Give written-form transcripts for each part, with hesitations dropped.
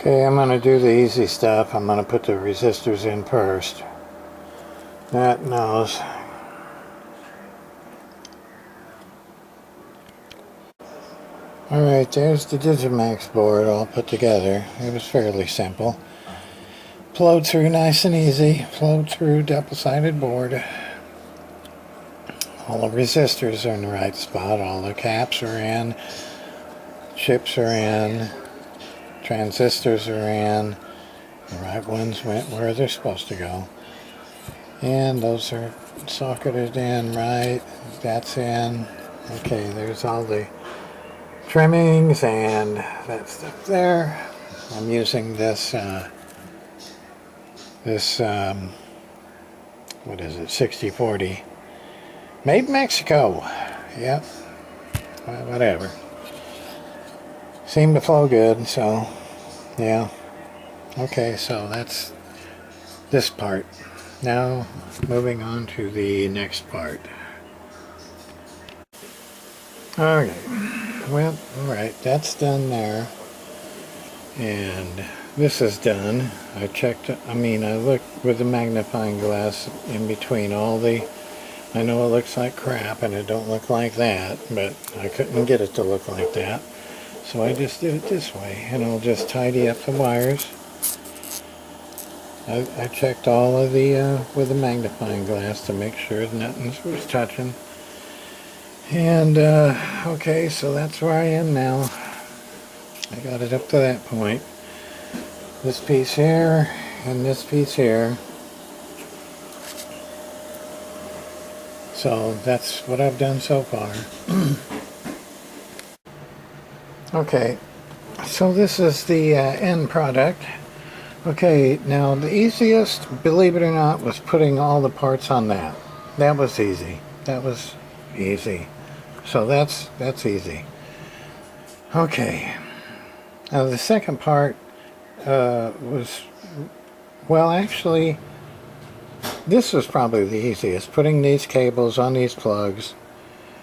Okay, I'm going to do the easy stuff. I'm going to put the resistors in first. That knows. Alright, there's the digimax board all put together. It was fairly simple. Flowed through nice and easy. Flowed through double-sided board. All the resistors are in the right spot. All the caps are in. Chips are in. Transistors are in. The right ones went where they're supposed to go. And those are socketed in right. That's in. Okay, there's all the trimmings and that stuff there. I'm using this what is it, 6040, made in Mexico. Yep. Well, whatever, seemed to flow good, so yeah. Okay, so that's this part. Now moving on to the next part. Okay, well, alright, that's done there. And this is done. I looked with the magnifying glass in between all the, I know it looks like crap and it don't look like that, but I couldn't get it to look like that. So I just did it this way, and I'll just tidy up the wires. I checked all of the, with the magnifying glass to make sure nothing was touching. And, okay, so that's where I am now. I got it up to that point. This piece here, and this piece here. So that's what I've done so far. Okay, so this is the end product. Okay, now the easiest, believe it or not, was putting all the parts on that. That was easy. That was easy. So that's easy. Okay. Now the second part was, well, actually, this was probably the easiest. Putting these cables on these plugs,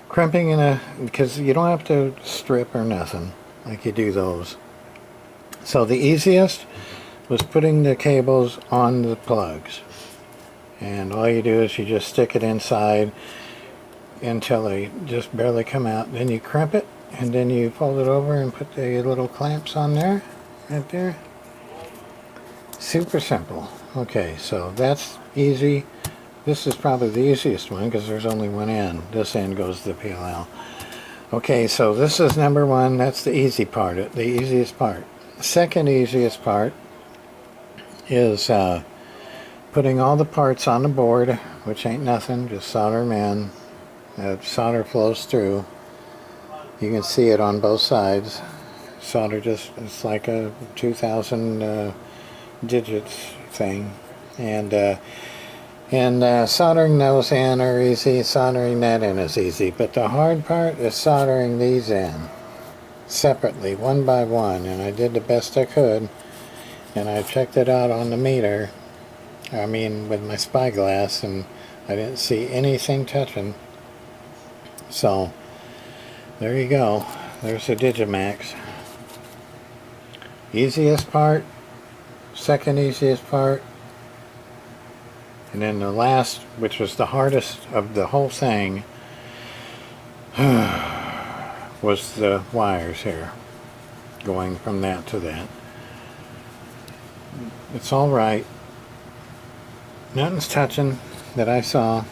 crimping because you don't have to strip or nothing like you do those. So the easiest was putting the cables on the plugs. And all you do is you just stick it inside until they just barely come out. Then you crimp it, and then you fold it over and put the little clamps on there, right there. Super simple. Okay, so that's easy. This is probably the easiest one because there's only one end. This end goes to the PLL. Okay, so this is number one. That's the easy part, the easiest part. The second easiest part is putting all the parts on the board, which ain't nothing, just solder them in. Solder flows through. You can see it on both sides. Solder it's like a 2000 digits thing. And soldering those in are easy, soldering that in is easy. But the hard part is soldering these in separately, one by one. And I did the best I could. And I checked it out on the meter, with my spyglass, and I didn't see anything touching. So there you go. There's the Digimax. Easiest part, second easiest part, and then the last, which was the hardest of the whole thing, was the wires here, going from that to that. It's all right. Nothing's touching that I saw.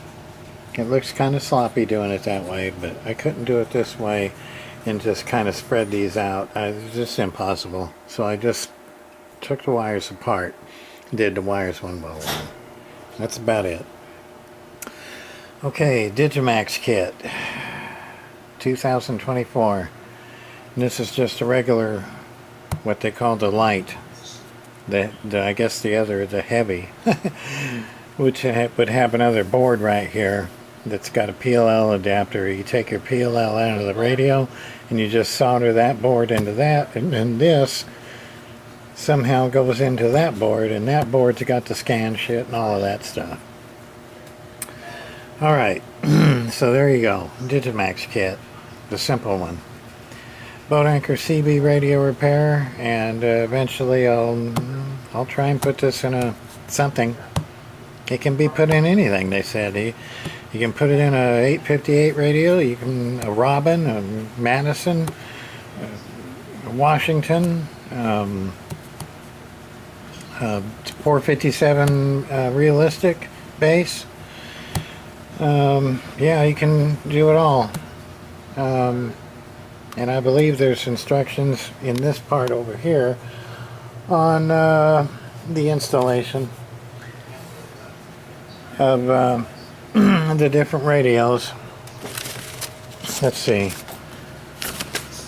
It looks kind of sloppy doing it that way, but I couldn't do it this way and just kind of spread these out. It's just impossible. So I just took the wires apart, did the wires one by one. That's about it. Okay, Digimax kit, 2024. And this is just a regular, what they call the light. I guess the other, the heavy, which would have another board right here that's got a PLL adapter. You take your PLL out of the radio and you just solder that board into that, and then this somehow goes into that board, and that board's got the scan shit and all of that stuff. Alright, so there you go, Digimax kit, the simple one. boat anchor CB radio repair, and eventually I'll try and put this in a something. It can be put in anything, they said. You can put it in a 858 radio, you can a Robin, a Madison, a Washington, 457 realistic bass. Yeah, you can do it all. And I believe there's instructions in this part over here on the installation of the different radios. Let's see.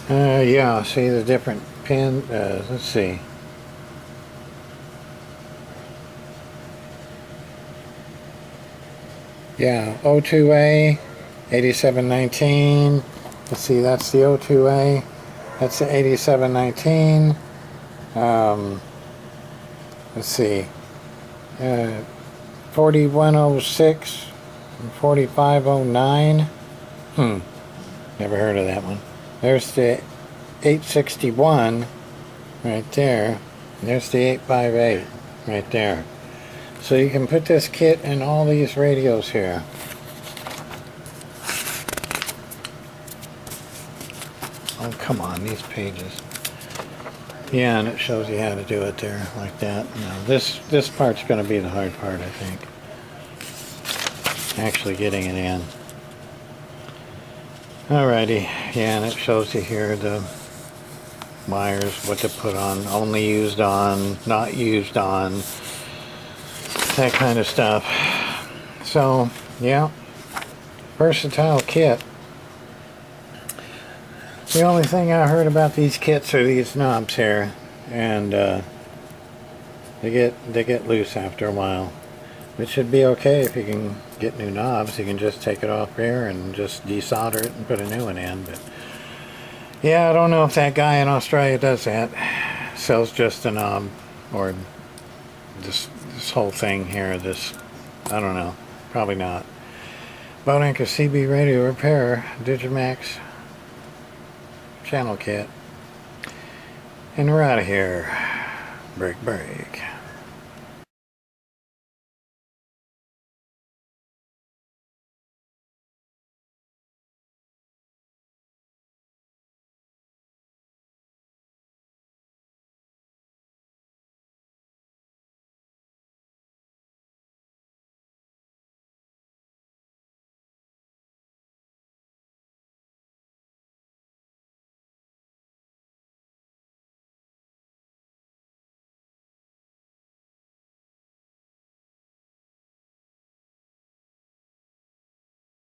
Yeah, see the different pin. Let's see. Yeah, O2A, 8719. Let's see, that's the O2A. That's the 8719. Let's see. 4106 and 4509. Never heard of that one. There's the 861 right there. There's the 858 right there. So you can put this kit in all these radios here. Oh, come on, these pages. Yeah, and it shows you how to do it there, like that. Now, this part's going to be the hard part, I think. Actually getting it in. Alrighty, yeah, and it shows you here the wires, what to put on, only used on, not used on, that kind of stuff. So, yeah, versatile kit. The only thing I heard about these kits are these knobs here, and they get loose after a while. It should be okay if you can get new knobs. You can just take it off here and just desolder it and put a new one in. But yeah, I don't know if that guy in Australia does that. Sells just a knob, or this whole thing here. This, I don't know. Probably not. Boat Anchor CB radio repair, digimax channel kit, and we're out of here. Break.